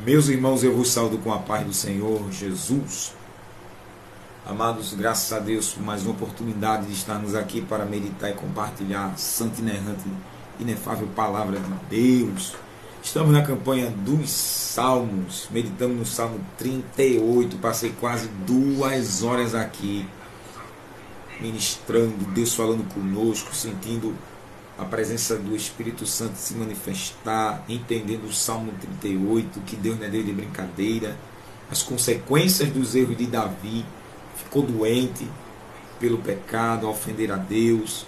Meus irmãos, eu vos saúdo com a paz do Senhor Jesus. Amados, graças a Deus por mais uma oportunidade de estarmos aqui para meditar e compartilhar a santa, inerrante, inefável palavra de Deus. Estamos na campanha dos Salmos, meditando no Salmo 38. Passei quase 2 horas aqui, ministrando, Deus falando conosco, sentindo a presença do Espírito Santo se manifestar, entendendo o Salmo 38, que Deus não é Deus de brincadeira, as consequências dos erros de Davi. Ficou doente pelo pecado, a ofender a Deus.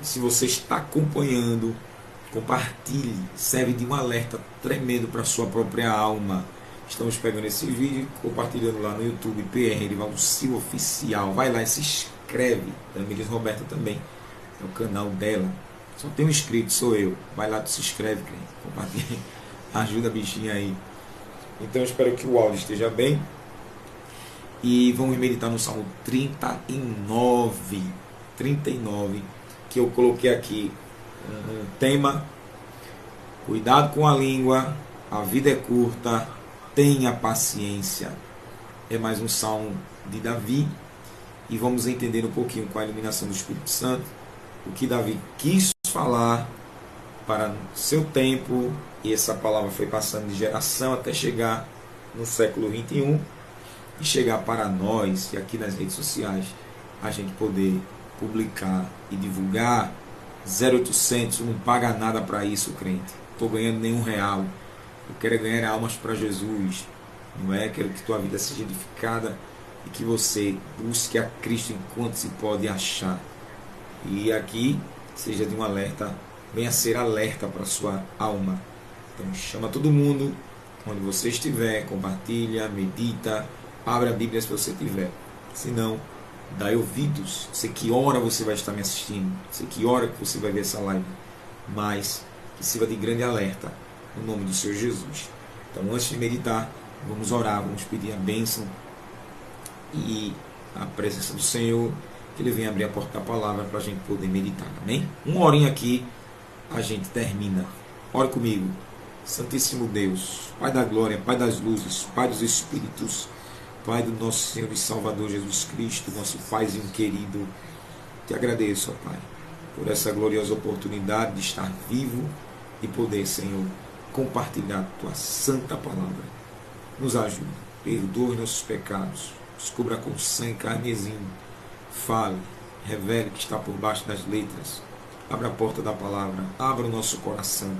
E se você está acompanhando, compartilhe, serve de um alerta tremendo para a sua própria alma. Estamos pegando esse vídeo e compartilhando lá no YouTube, PR Erivaldo Silva Oficial. Vai lá e se inscreve. A Miris Roberta também, é o canal dela. Só tem um inscrito, sou eu. Vai lá, tu se inscreve, compartilha, ajuda a bichinha aí. Então eu espero que o áudio esteja bem. E vamos meditar no Salmo 39, que eu coloquei aqui um tema: cuidado com a língua, a vida é curta, tenha paciência. É mais um salmo de Davi, e vamos entender um pouquinho com a iluminação do Espírito Santo o que Davi quis falar para seu tempo, e essa palavra foi passando de geração até chegar no século 21 e chegar para nós, e aqui nas redes sociais a gente poder publicar e divulgar. 0800, não paga nada para isso, crente. Estou ganhando nenhum real. Eu quero ganhar almas para Jesus, não é? Quero que tua vida seja edificada e que você busque a Cristo enquanto se pode achar. E aqui seja de um alerta, venha ser alerta para a sua alma. Então chama todo mundo, onde você estiver, compartilha, medita, abre a Bíblia se você tiver. Se não, dá ouvidos. Sei que hora você vai estar me assistindo, sei que hora que você vai ver essa live, mas que sirva de grande alerta no nome do Senhor Jesus. Então antes de meditar, vamos orar, vamos pedir a bênção e a presença do Senhor, que Ele venha abrir a porta da palavra para a gente poder meditar, amém? Uma horinha aqui, a gente termina. Ore comigo. Santíssimo Deus, Pai da glória, Pai das luzes, Pai dos Espíritos, Pai do nosso Senhor e Salvador Jesus Cristo, nosso Paizinho querido, te agradeço, ó Pai, por essa gloriosa oportunidade de estar vivo e poder, Senhor, compartilhar a Tua santa palavra. Nos ajude, perdoe nossos pecados, nos cubra com sangue carmesim. Fale, revele o que está por baixo das letras. Abra a porta da palavra, abra o nosso coração,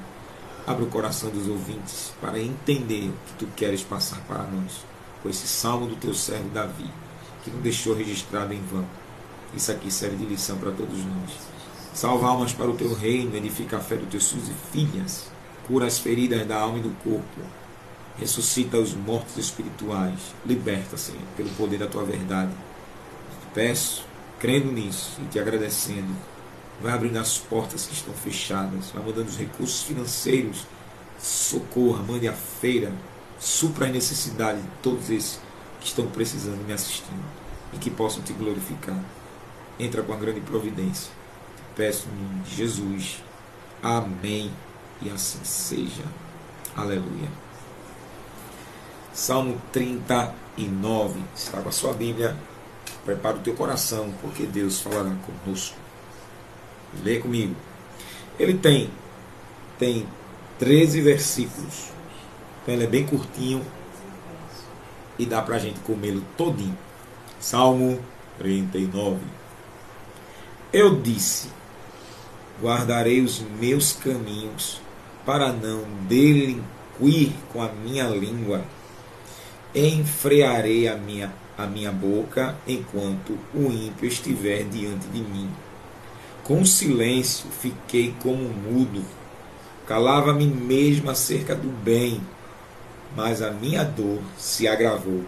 abra o coração dos ouvintes para entender o que Tu queres passar para nós, com esse salmo do Teu servo Davi, que não deixou registrado em vão. Isso aqui serve de lição para todos nós. Salva almas para o Teu reino, edifica a fé dos Teus filhos e filhas, cura as feridas da alma e do corpo, ressuscita os mortos espirituais, liberta, Senhor, pelo poder da Tua verdade. Peço, crendo nisso e te agradecendo, vai abrindo as portas que estão fechadas, vai mandando os recursos financeiros, socorra, mande a feira, supra as necessidades de todos esses que estão precisando me assistindo e que possam te glorificar. Entra com a grande providência. Peço em nome de Jesus. Amém. E assim seja. Aleluia. Salmo 39. Está com a sua Bíblia. Prepara o teu coração, porque Deus falará conosco. Lê comigo. Ele tem 13 versículos. Então ele é bem curtinho e dá para a gente comê-lo todinho. Salmo 39. Eu disse: guardarei os meus caminhos para não delinquir com a minha língua. Enfrearei a minha boca enquanto o ímpio estiver diante de mim. Com silêncio fiquei como mudo, calava-me mesmo acerca do bem, mas a minha dor se agravou.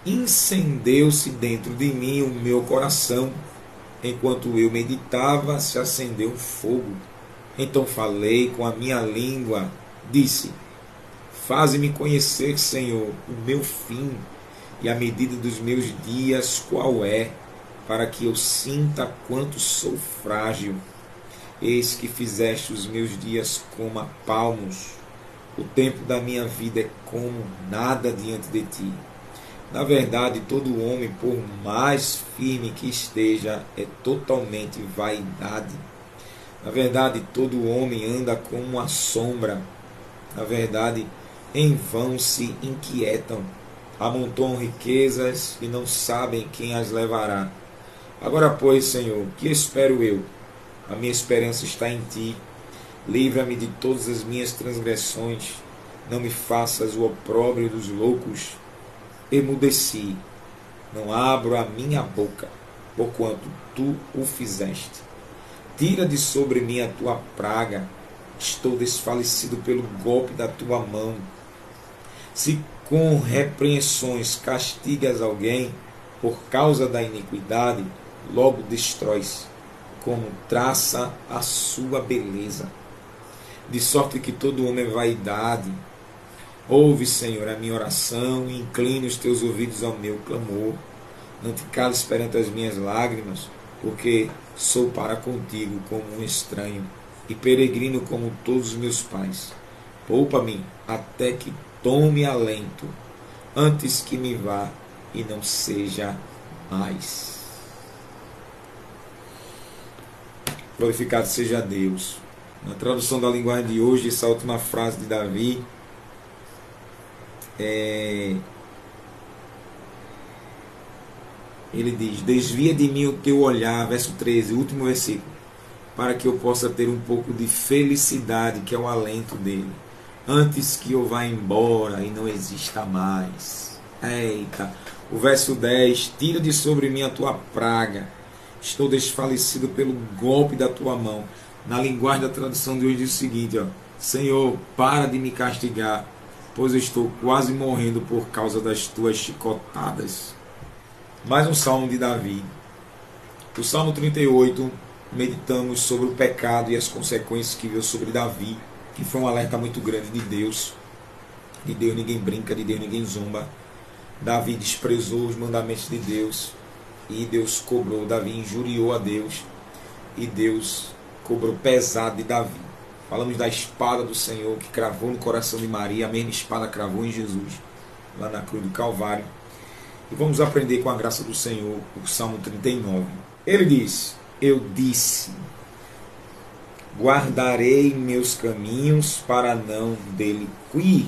Incendeu-se dentro de mim o meu coração, enquanto eu meditava se acendeu um fogo. Então falei com a minha língua, disse: faze-me conhecer, Senhor, o meu fim e a medida dos meus dias qual é, para que eu sinta quanto sou frágil. Eis que fizeste os meus dias como a palmos, O tempo da minha vida é como nada diante de ti. Na verdade, todo homem, por mais firme que esteja, é totalmente vaidade. Na verdade, todo homem anda como uma sombra. Na verdade, em vão se inquietam. Amontoam riquezas e não sabem quem as levará. Agora, pois, Senhor, que espero eu? A minha esperança está em ti. Livra-me de todas as minhas transgressões. Não me faças o opróbrio dos loucos. Emudeci. Não abro a minha boca, porquanto tu o fizeste. Tira de sobre mim a tua praga. Estou desfalecido pelo golpe da tua mão. Se com repreensões castigas alguém por causa da iniquidade, logo destrói-se, como traça a sua beleza. De sorte que todo homem é vaidade. Ouve, Senhor, a minha oração e inclina os teus ouvidos ao meu clamor. Não te cales perante as minhas lágrimas, porque sou para contigo como um estranho e peregrino como todos os meus pais. Poupa-me até que tome alento, antes que me vá e não seja mais. Glorificado seja Deus. Na tradução da linguagem de hoje, essa última frase de Davi ele diz: desvia de mim o teu olhar, verso 13, último versículo, para que eu possa ter um pouco de felicidade, que é o alento dele, antes que eu vá embora e não exista mais. Eita, o verso 10, tira de sobre mim a tua praga, estou desfalecido pelo golpe da tua mão. Na linguagem da tradução de hoje diz o seguinte, Senhor, para de me castigar, pois eu estou quase morrendo por causa das tuas chicotadas. Mais um salmo de Davi. O Salmo 38, meditamos sobre o pecado e as consequências que veio sobre Davi, que foi um alerta muito grande de Deus. De Deus ninguém brinca, de Deus ninguém zomba. Davi desprezou os mandamentos de Deus e Deus cobrou. Davi injuriou a Deus e Deus cobrou pesado de Davi. Falamos da espada do Senhor que cravou no coração de Maria, a mesma espada cravou em Jesus, lá na cruz do Calvário. E vamos aprender com a graça do Senhor o Salmo 39. Ele diz: eu disse, guardarei meus caminhos para não deliquir.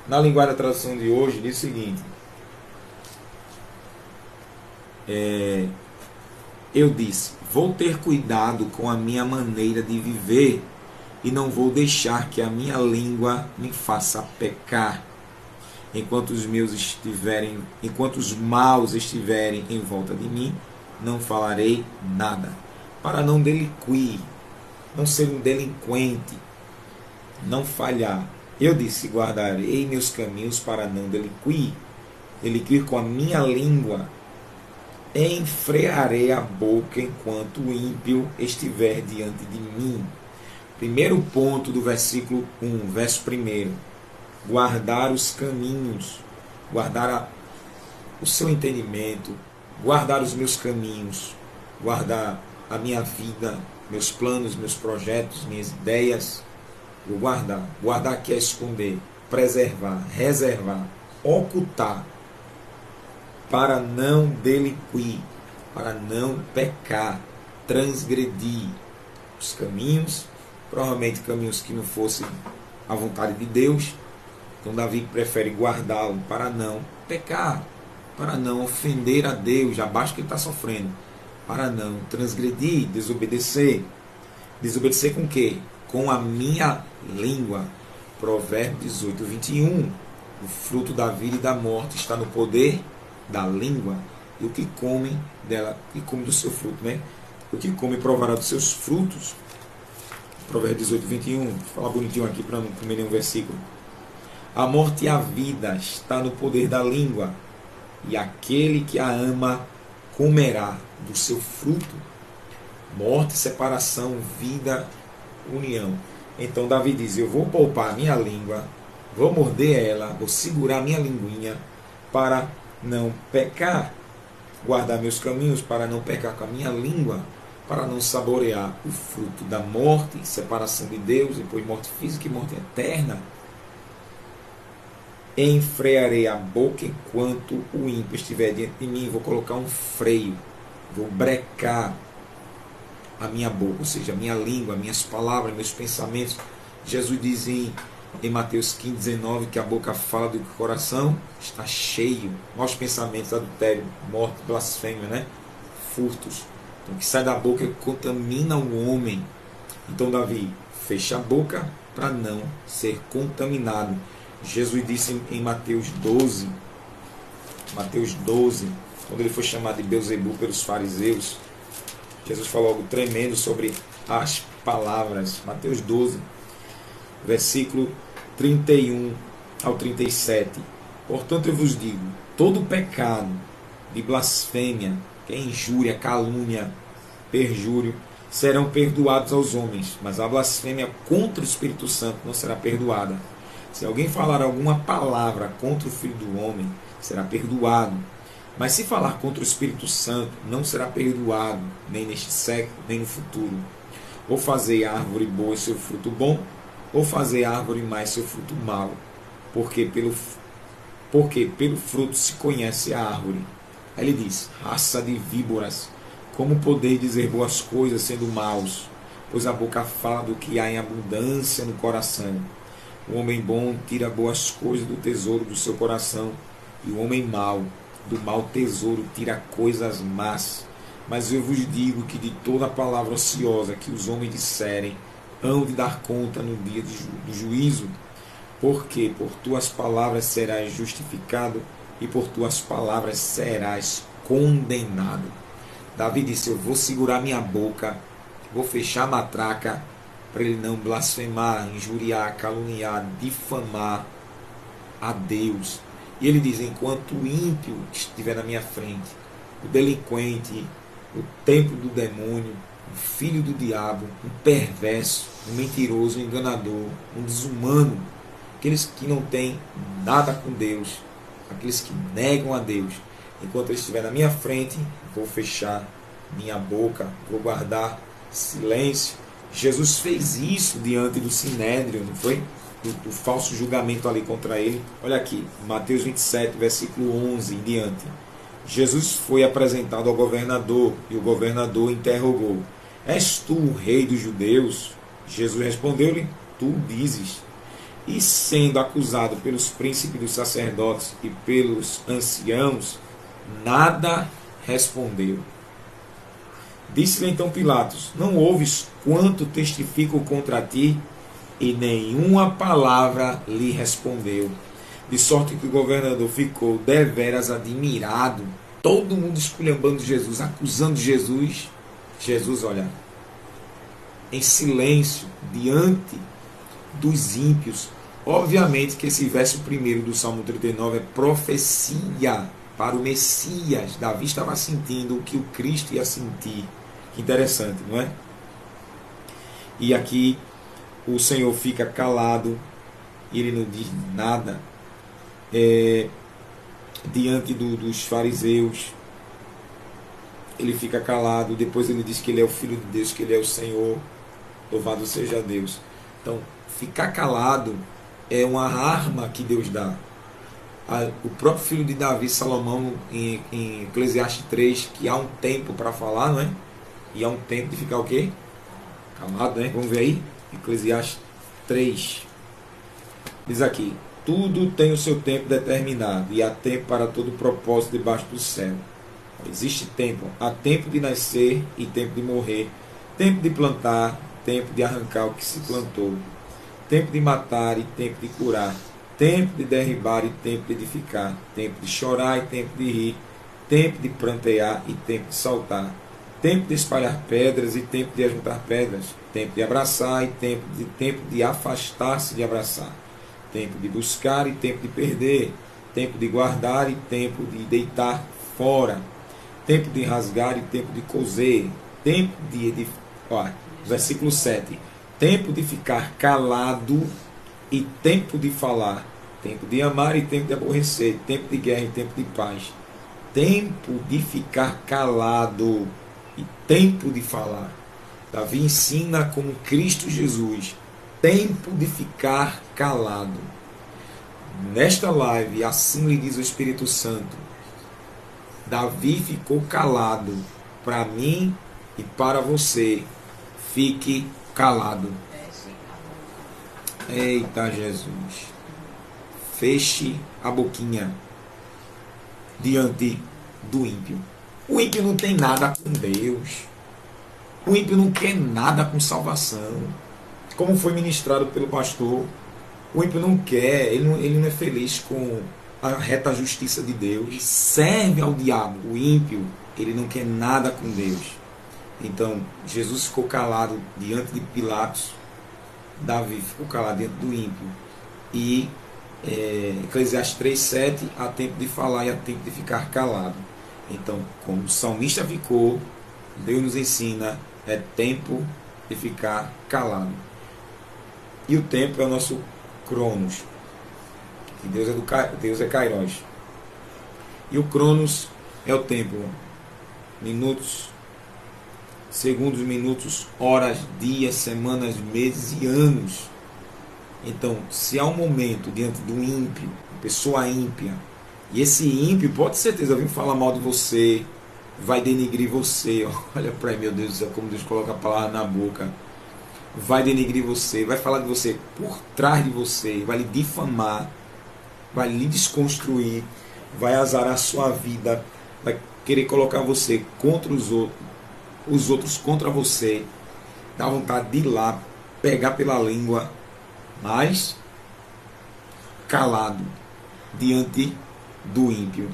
Na linguagem da tradução de hoje diz o seguinte: eu disse, vou ter cuidado com a minha maneira de viver e não vou deixar que a minha língua me faça pecar. Enquanto os maus estiverem em volta de mim, não falarei nada, para não deliquir, não ser um delinquente, não falhar. Eu disse, guardarei meus caminhos para não deliquir com a minha língua, enfrearei a boca enquanto o ímpio estiver diante de mim. Primeiro ponto do versículo 1, verso 1. Guardar os caminhos, guardar o seu entendimento, guardar os meus caminhos, guardar a minha vida, meus planos, meus projetos, minhas ideias. Vou guardar. Guardar que é esconder, preservar, reservar, ocultar, para não deliquir, para não pecar, transgredir os caminhos, provavelmente caminhos que não fossem a vontade de Deus. Então Davi prefere guardá-lo para não pecar, para não ofender a Deus, abaixo que ele está sofrendo, para não transgredir, desobedecer. Desobedecer com o quê? Com a minha língua. Provérbios 18, 21. O fruto da vida e da morte está no poder da língua. E o que come dela, que come do seu fruto, né? O que come provará dos seus frutos. Provérbios 18, 21. Vou falar bonitinho aqui para não comer nenhum versículo. A morte e a vida está no poder da língua, e aquele que a ama comerá do seu fruto. Morte, separação, vida, união. Então Davi diz, eu vou poupar a minha língua, vou morder ela, vou segurar a minha linguinha para não pecar. Guardar meus caminhos para não pecar com a minha língua, para não saborear o fruto da morte, separação de Deus, depois morte física e morte eterna. enfrearei a boca enquanto o ímpio estiver diante de mim. Vou colocar um freio, vou brecar a minha boca, ou seja, a minha língua, minhas palavras, meus pensamentos. Jesus diz em Mateus 15:19 que a boca fala do que o coração está cheio. Maus pensamentos, adultério, morte, blasfêmia, né? Furtos. Então, o que sai da boca contamina o homem. Então, Davi, fecha a boca para não ser contaminado. Jesus disse em Mateus 12, quando ele foi chamado de Beelzebul pelos fariseus, Jesus falou algo tremendo sobre as palavras. Mateus 12, versículo 31 ao 37. Portanto, eu vos digo, todo pecado de blasfêmia, que é injúria, calúnia, perjúrio, serão perdoados aos homens, mas a blasfêmia contra o Espírito Santo não será perdoada. Se alguém falar alguma palavra contra o Filho do Homem, será perdoado. Mas se falar contra o Espírito Santo, não será perdoado, nem neste século, nem no futuro. Ou fazer a árvore boa seu fruto bom, ou fazer a árvore má seu fruto mau. Porque pelo fruto se conhece a árvore. Aí ele diz, raça de víboras, como poder dizer boas coisas sendo maus? Pois a boca fala do que há em abundância no coração. O homem bom tira boas coisas do tesouro do seu coração, e o homem mau do mau tesouro tira coisas más. Mas eu vos digo que de toda palavra ociosa que os homens disserem, hão de dar conta no dia do juízo. Porque por tuas palavras serás justificado, e por tuas palavras serás condenado. Davi disse, eu vou segurar minha boca, vou fechar a matraca, para ele não blasfemar, injuriar, caluniar, difamar a Deus. E ele diz, enquanto o ímpio estiver na minha frente, o delinquente, o templo do demônio, o filho do diabo, um perverso, um mentiroso, um enganador, um desumano, aqueles que não têm nada com Deus, aqueles que negam a Deus, enquanto ele estiver na minha frente, vou fechar minha boca, vou guardar silêncio. Jesus fez isso diante do Sinédrio, não foi? Do falso julgamento ali contra ele. Olha aqui, Mateus 27, versículo 11 em diante. Jesus foi apresentado ao governador, e o governador interrogou, és tu o rei dos judeus? Jesus respondeu-lhe, tu dizes. E sendo acusado pelos príncipes dos sacerdotes e pelos anciãos, nada respondeu. Disse-lhe então Pilatos, não ouves quanto testifico contra ti? E nenhuma palavra lhe respondeu. De sorte que o governador ficou deveras admirado. Todo mundo esculhambando Jesus, acusando Jesus. Jesus, olha, em silêncio, diante dos ímpios. Obviamente que esse verso primeiro do Salmo 39 é profecia para o Messias. Davi estava sentindo o que o Cristo ia sentir. Que interessante, não é? E aqui o Senhor fica calado, e ele não diz nada diante dos fariseus. Ele fica calado, depois ele diz que ele é o Filho de Deus, que ele é o Senhor, louvado seja Deus. Então, ficar calado é uma arma que Deus dá. O próprio filho de Davi, Salomão, em Eclesiastes 3, que há um tempo para falar, não é? E há um tempo de ficar o quê? Calado, né? Vamos ver aí? Eclesiastes 3. Diz aqui, tudo tem o seu tempo determinado, e há tempo para todo propósito debaixo do céu. Existe tempo. Há tempo de nascer e tempo de morrer. Tempo de plantar, tempo de arrancar o que se plantou. Tempo de matar e tempo de curar. Tempo de derribar e tempo de edificar. Tempo de chorar e tempo de rir. Tempo de prantear e tempo de saltar. Tempo de espalhar pedras e tempo de ajuntar pedras. Tempo de abraçar e tempo de afastar-se de abraçar. Tempo de buscar e tempo de perder. Tempo de guardar e tempo de deitar fora. Tempo de rasgar e tempo de coser. Tempo de edificar. Versículo 7. Tempo de ficar calado e tempo de falar. Tempo de amar e tempo de aborrecer. Tempo de guerra e tempo de paz. Tempo de ficar calado e tempo de falar. Davi ensina como Cristo Jesus. Tempo de ficar calado. nesta live, assim lhe diz o Espírito Santo, Davi ficou calado. Para mim e para você, fique calado. Eita Jesus. Feche a boquinha diante do ímpio. O ímpio não tem nada com Deus. O ímpio não quer nada com salvação. Como foi ministrado pelo pastor, o ímpio não quer, ele não é feliz com a reta justiça de Deus. Ele serve ao diabo. O ímpio, ele não quer nada com Deus. Então, Jesus ficou calado diante de Pilatos. Davi ficou calado diante do ímpio. E Eclesiastes 3,7, há tempo de falar e há tempo de ficar calado. Então, como o salmista ficou, Deus nos ensina, é tempo de ficar calado. E o tempo é o nosso Cronos. E Deus é Kairos. E o Cronos é o tempo. Minutos, segundos, minutos, horas, dias, semanas, meses e anos. Então, se há um momento diante de um ímpio, uma pessoa ímpia, e esse ímpio, pode ter certeza, vir falar mal de você, vai denigrir você, olha para mim, meu Deus do céu, como Deus coloca a palavra na boca, vai denigrir você, vai falar de você por trás de você, vai lhe difamar, vai lhe desconstruir, vai azarar a sua vida, vai querer colocar você contra os outros contra você, dá vontade de ir lá, pegar pela língua, mas calado diante do ímpio,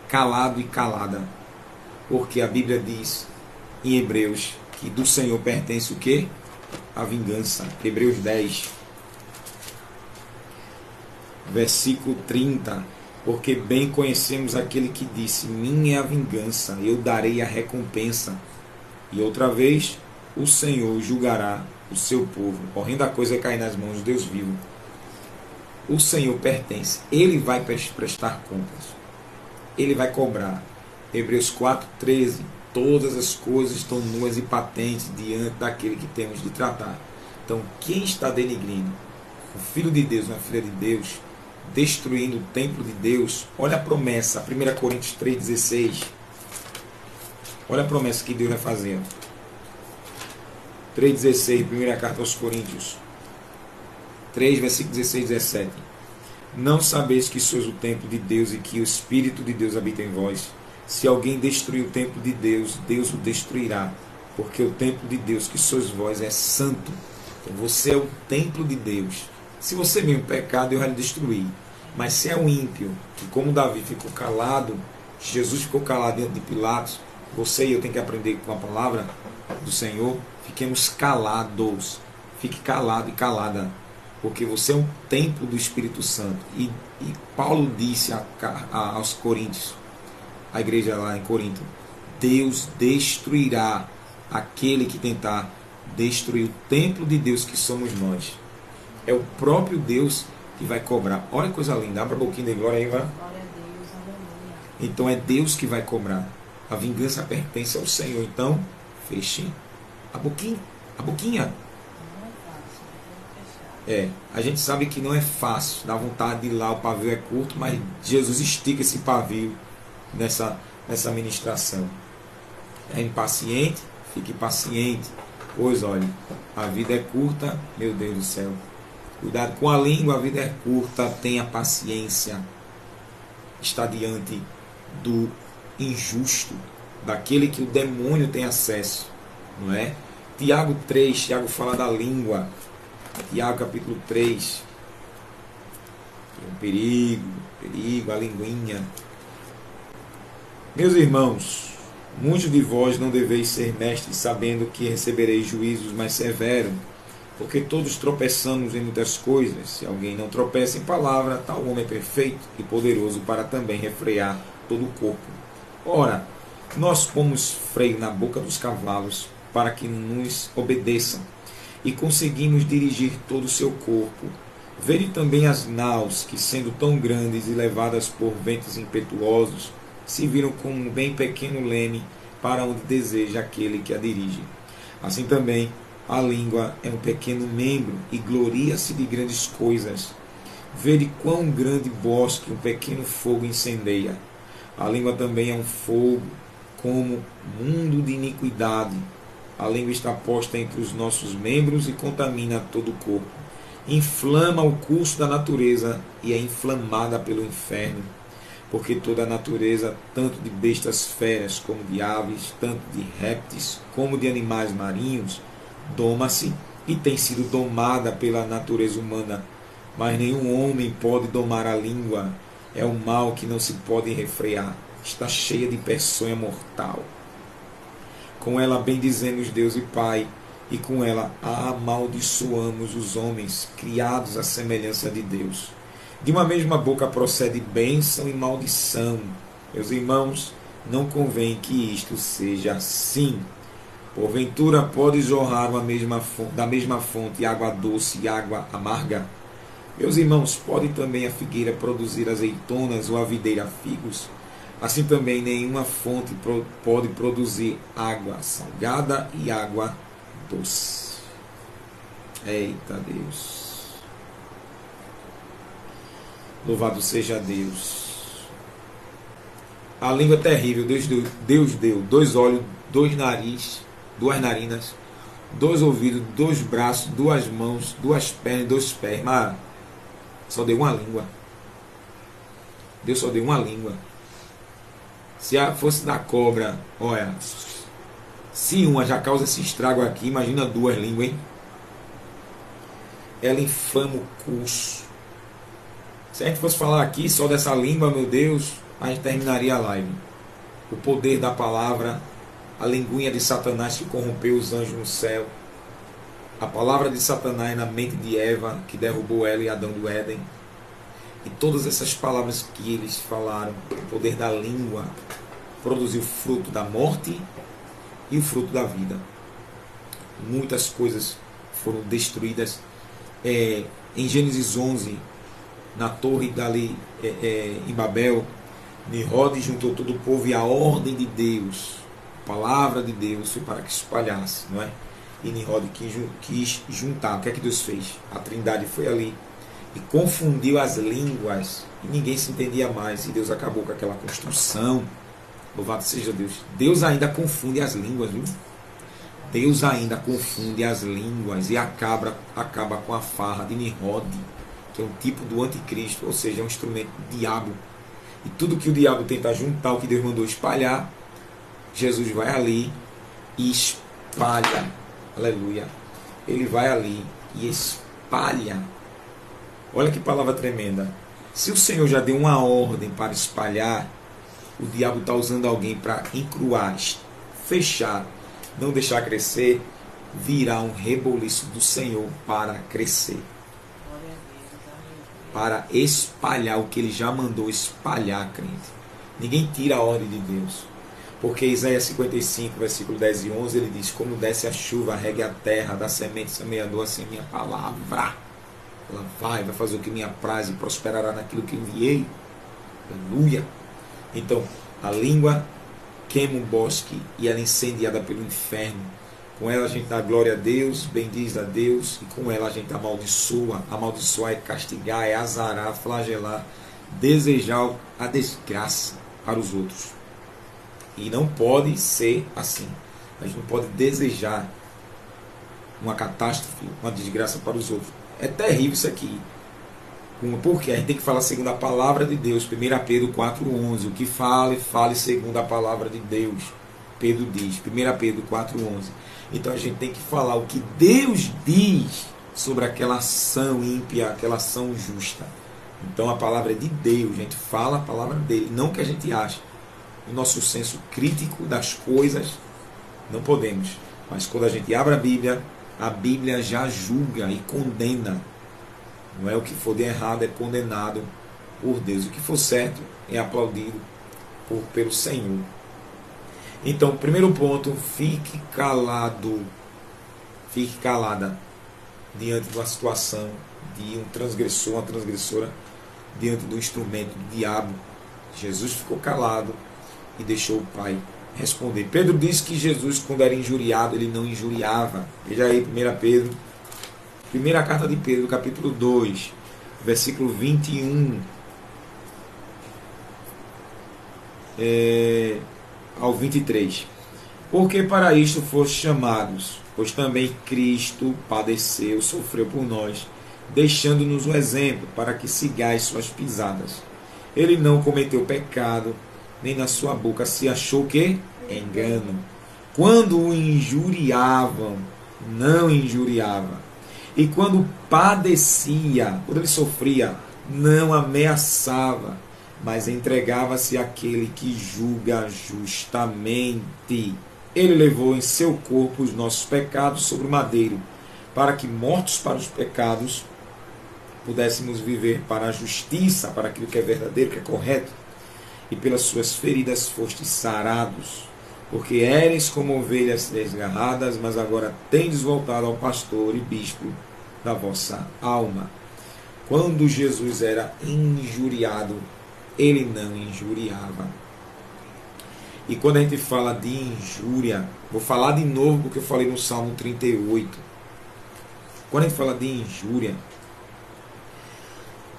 calado e calada, porque a Bíblia diz em Hebreus que do Senhor pertence o quê? A vingança. Hebreus 10, versículo 30, porque bem conhecemos aquele que disse, minha é a vingança, eu darei a recompensa, e outra vez o Senhor julgará o seu povo. Horrenda coisa é cair nas mãos de Deus vivo. O Senhor pertence, Ele vai prestar contas, Ele vai cobrar. Hebreus 4,13, todas as coisas estão nuas e patentes diante daquele que temos de tratar. Então, quem está denigrindo o Filho de Deus, uma filha de Deus, destruindo o templo de Deus, olha a promessa, 1 Coríntios 3,16, olha a promessa que Deus vai fazer. 3,16, primeira carta aos Coríntios 3, versículo 16 e 17. Não sabeis que sois o templo de Deus e que o Espírito de Deus habita em vós? Se alguém destruir o templo de Deus, Deus o destruirá, porque o templo de Deus que sois vós é santo. Então você é o templo de Deus. Se você mesmo pecar, Deus vai lhe destruir. Mas se é um ímpio, que como Davi ficou calado, Jesus ficou calado diante de Pilatos, você e eu tem que aprender com a palavra do Senhor, fiquemos calados. Fique calado e calada, porque você é um templo do Espírito Santo. E Paulo disse aos Coríntios, a igreja lá em Corinto, Deus destruirá aquele que tentar destruir o templo de Deus que somos nós. É o próprio Deus que vai cobrar. Olha que coisa linda, abra a boquinha de glória aí, vai. Então é Deus que vai cobrar. A vingança pertence ao Senhor. Então, feche a boquinha. A boquinha. A gente sabe que não é fácil, dá vontade de ir lá, o pavio é curto, mas Jesus estica esse pavio nessa ministração. É impaciente? Fique paciente, pois olha, a vida é curta, meu Deus do céu. Cuidado com a língua, a vida é curta, tenha paciência. Está diante do injusto, daquele que o demônio tem acesso, não é? Tiago 3, Tiago fala da língua. Tiago capítulo 3. É um perigo, a linguinha. Meus irmãos, muitos de vós não deveis ser mestres, sabendo que recebereis juízos mais severos, porque todos tropeçamos em muitas coisas. Se alguém não tropeça em palavra, tal homem é perfeito e poderoso para também refrear todo o corpo. Ora, nós pomos freio na boca dos cavalos para que nos obedeçam, e conseguimos dirigir todo o seu corpo. Vede também as naus, que sendo tão grandes e levadas por ventos impetuosos, se viram com um bem pequeno leme para onde deseja aquele que a dirige. Assim também, a língua é um pequeno membro e gloria-se de grandes coisas. Vede quão grande bosque um pequeno fogo incendeia. A língua também é um fogo, como mundo de iniquidade. A língua está posta entre os nossos membros e contamina todo o corpo. Inflama o curso da natureza e é inflamada pelo inferno. Porque toda a natureza, tanto de bestas feras como de aves, tanto de répteis como de animais marinhos, doma-se e tem sido domada pela natureza humana. Mas nenhum homem pode domar a língua. É um mal que não se pode refrear. Está cheia de peçonha mortal. Com ela bendizemos Deus e Pai, e com ela amaldiçoamos os homens, criados à semelhança de Deus. De uma mesma boca procede bênção e maldição. Meus irmãos, não convém que isto seja assim. Porventura pode jorrar da mesma fonte água doce e água amarga? Meus irmãos, pode também a figueira produzir azeitonas ou a videira figos? Assim também nenhuma fonte pode produzir água salgada e água doce. Eita Deus! Louvado seja Deus. A língua é terrível. Deus deu 2 olhos, 2 narizes, 2 narinas, 2 ouvidos, 2 braços, 2 mãos, 2 pernas, 2 pés. Mas só deu uma língua. Deus só deu uma língua. Se fosse da cobra, olha, se uma já causa esse estrago aqui, imagina 2 línguas, hein? Ela inflama o curso. Se a gente fosse falar aqui só dessa língua, meu Deus, a gente terminaria a live. O poder da palavra, a linguinha de Satanás que corrompeu os anjos no céu, a palavra de Satanás na mente de Eva, que derrubou ela e Adão do Éden, e todas essas palavras que eles falaram, o poder da língua, produziu o fruto da morte e o fruto da vida. Muitas coisas foram destruídas. Em Gênesis 11, na torre dali em Babel, Nimrod juntou todo o povo e a ordem de Deus, a palavra de Deus, foi para que espalhasse, não é? E Nimrod quis juntar. O que é que Deus fez? A Trindade foi ali e confundiu as línguas e ninguém se entendia mais, e Deus acabou com aquela construção. Louvado seja Deus. Deus ainda confunde as línguas, viu? Deus ainda confunde as línguas e acaba com a farra de Nimrod, que é um tipo do anticristo, ou seja, é um instrumento do diabo. E tudo que o diabo tenta juntar, o que Deus mandou espalhar, Jesus vai ali e espalha. Aleluia. Ele vai ali e espalha. Olha que palavra tremenda. Se o Senhor já deu uma ordem para espalhar, o diabo está usando alguém para encruar, fechar, não deixar crescer, virá um reboliço do Senhor para crescer. Para espalhar o que ele já mandou espalhar, crente. Ninguém tira a ordem de Deus. Porque Isaías 55, versículo 10 e 11, ele diz: como desce a chuva, regue a terra, dá semente semeador, assim a minha palavra. Ela vai fazer o que me apraz e prosperará naquilo que enviei. Aleluia. Então, a língua queima um bosque e ela é incendiada pelo inferno. Com ela a gente dá glória a Deus, bendiz a Deus, e com ela a gente amaldiçoa. Amaldiçoar é castigar, é azarar, flagelar, desejar a desgraça para os outros. E não pode ser assim. A gente não pode desejar uma catástrofe, uma desgraça para os outros. É terrível isso aqui. Porque a gente tem que falar segundo a palavra de Deus. 1 Pedro 4,11. O que fale segundo a palavra de Deus. Pedro diz. 1 Pedro 4,11. Então a gente tem que falar o que Deus diz sobre aquela ação ímpia, aquela ação justa. Então a palavra é de Deus. A gente fala a palavra dele. Não que a gente ache. O nosso senso crítico das coisas, não podemos. Mas quando a gente abre a Bíblia já julga e condena. Não é o que for de errado é condenado por Deus. O que for certo é aplaudido pelo Senhor. Então, primeiro ponto, fique calado. Fique calada diante de uma situação de um transgressor, uma transgressora, diante do instrumento do diabo. Jesus ficou calado e deixou o Pai responder. Pedro disse que Jesus, quando era injuriado, ele não injuriava. Veja aí, 1 Pedro, primeira carta de Pedro, capítulo 2, versículo 21 ao 23. Porque para isto foste chamados, pois também Cristo padeceu, sofreu por nós, deixando-nos o exemplo para que sigais suas pisadas. Ele não cometeu pecado, nem na sua boca se achou que engano. Quando o injuriavam, não injuriava. E quando padecia, quando ele sofria, não ameaçava, mas entregava-se àquele que julga justamente. Ele levou em seu corpo os nossos pecados sobre o madeiro, para que, mortos para os pecados, pudéssemos viver para a justiça, para aquilo que é verdadeiro, que é correto. E pelas suas feridas fostes sarados, porque éreis como ovelhas desgarradas, mas agora tendes voltado ao pastor e bispo da vossa alma. Quando Jesus era injuriado, ele não injuriava. E quando a gente fala de injúria, vou falar de novo porque eu falei no Salmo 38. Quando a gente fala de injúria,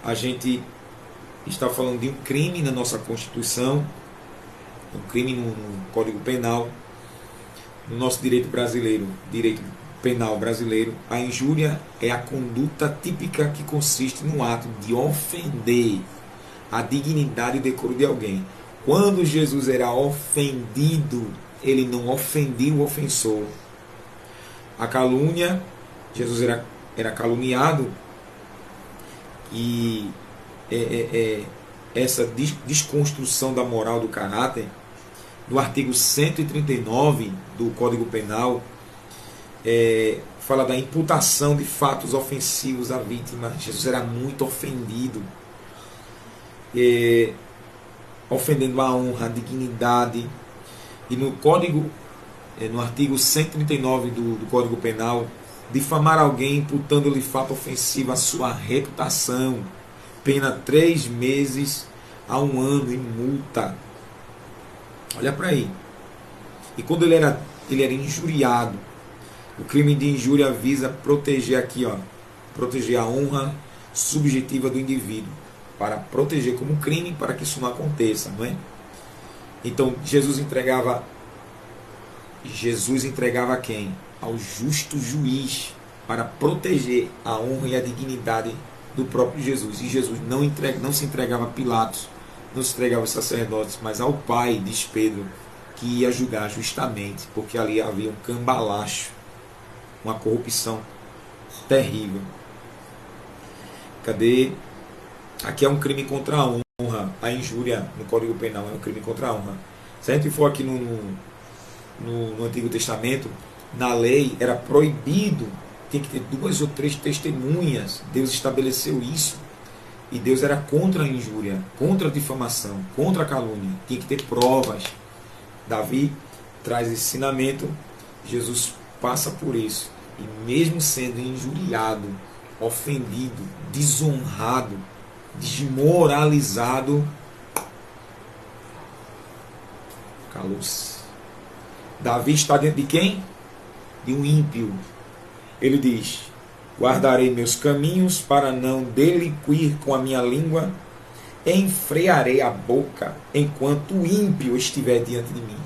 a gente está falando de um crime na nossa Constituição, um crime no Código Penal, no nosso direito brasileiro, direito penal brasileiro. A injúria é a conduta típica que consiste no ato de ofender a dignidade e decoro de alguém. Quando Jesus era ofendido, ele não ofendia o ofensor. A calúnia, Jesus era caluniado, e essa desconstrução da moral do caráter, no artigo 139 do Código Penal, fala da imputação de fatos ofensivos à vítima. Jesus era muito ofendido, ofendendo a honra, a dignidade. E no Código, no artigo 139 do Código Penal, difamar alguém imputando-lhe fato ofensivo à sua reputação, pena 3 meses a 1 ano e multa. Olha para aí. E quando ele era injuriado, o crime de injúria visa proteger aqui, proteger a honra subjetiva do indivíduo, para proteger como crime, para que isso não aconteça, não é? Então Jesus entregava a quem? Ao justo juiz, para proteger a honra e a dignidade do próprio Jesus. E Jesus não se entregava a Pilatos, não se entregava aos sacerdotes, mas ao Pai, diz Pedro, que ia julgar justamente, porque ali havia um cambalacho, uma corrupção terrível. Cadê? Aqui é um crime contra a honra. A injúria no Código Penal é um crime contra a honra. Se a gente for aqui no Antigo Testamento, na lei era proibido, tem que ter 2 ou 3 testemunhas. Deus estabeleceu isso. E Deus era contra a injúria, contra a difamação, contra a calúnia. Tinha que ter provas. Davi traz esse ensinamento. Jesus passa por isso. E mesmo sendo injuriado, ofendido, desonrado, desmoralizado, calou-se. Davi está diante de quem? De um ímpio. Ele diz: guardarei meus caminhos para não deliquir com a minha língua, enfrearei a boca enquanto o ímpio estiver diante de mim.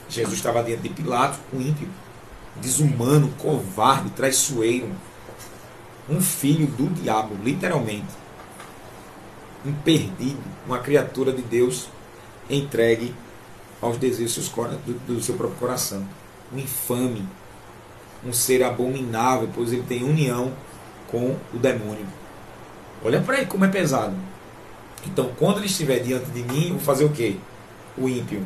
Jesus estava diante de Pilatos, um ímpio, desumano, covarde, traiçoeiro, um filho do diabo, literalmente, um perdido, uma criatura de Deus entregue aos desejos do seu próprio coração. Um infame, um ser abominável, pois ele tem união com o demônio. Olha para aí como é pesado. Então, quando ele estiver diante de mim, eu vou fazer o quê? O ímpio.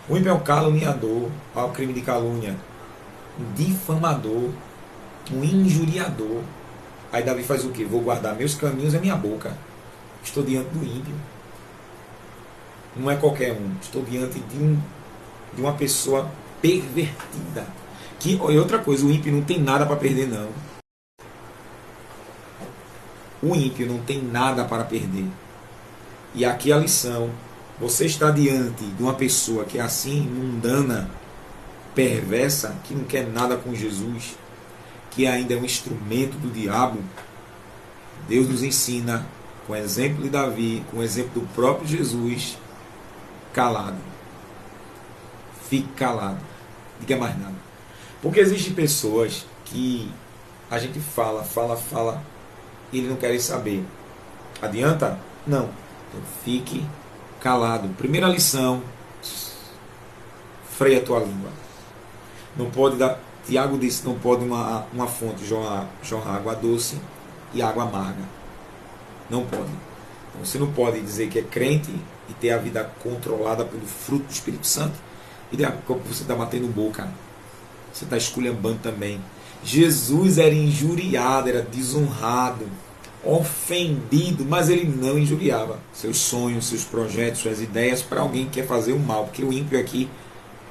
O ímpio é um caluniador, ao crime de calúnia, um difamador, um injuriador. Aí Davi faz o quê? Vou guardar meus caminhos e a minha boca. Estou diante do ímpio. Não é qualquer um. Estou diante de uma pessoa pervertida. E outra coisa, o ímpio não tem nada para perder, não. O ímpio não tem nada para perder. E aqui a lição: você está diante de uma pessoa que é assim, mundana, perversa, que não quer nada com Jesus, que ainda é um instrumento do diabo, Deus nos ensina, com o exemplo de Davi, com o exemplo do próprio Jesus, calado. Fique calado. Diga mais nada. Porque existem pessoas que a gente fala, e eles não querem saber. Adianta? Não. Então fique calado. Primeira lição, freia a tua língua. Não pode dar. Tiago disse, não pode uma fonte jorrar água doce e água amarga. Não pode. Então, você não pode dizer que é crente e ter a vida controlada pelo fruto do Espírito Santo e daqui a pouco você está batendo boca. Você está esculhambando também. Jesus era injuriado, era desonrado, ofendido, mas ele não injuriava seus sonhos, seus projetos, suas ideias para alguém que quer fazer o mal, porque o ímpio aqui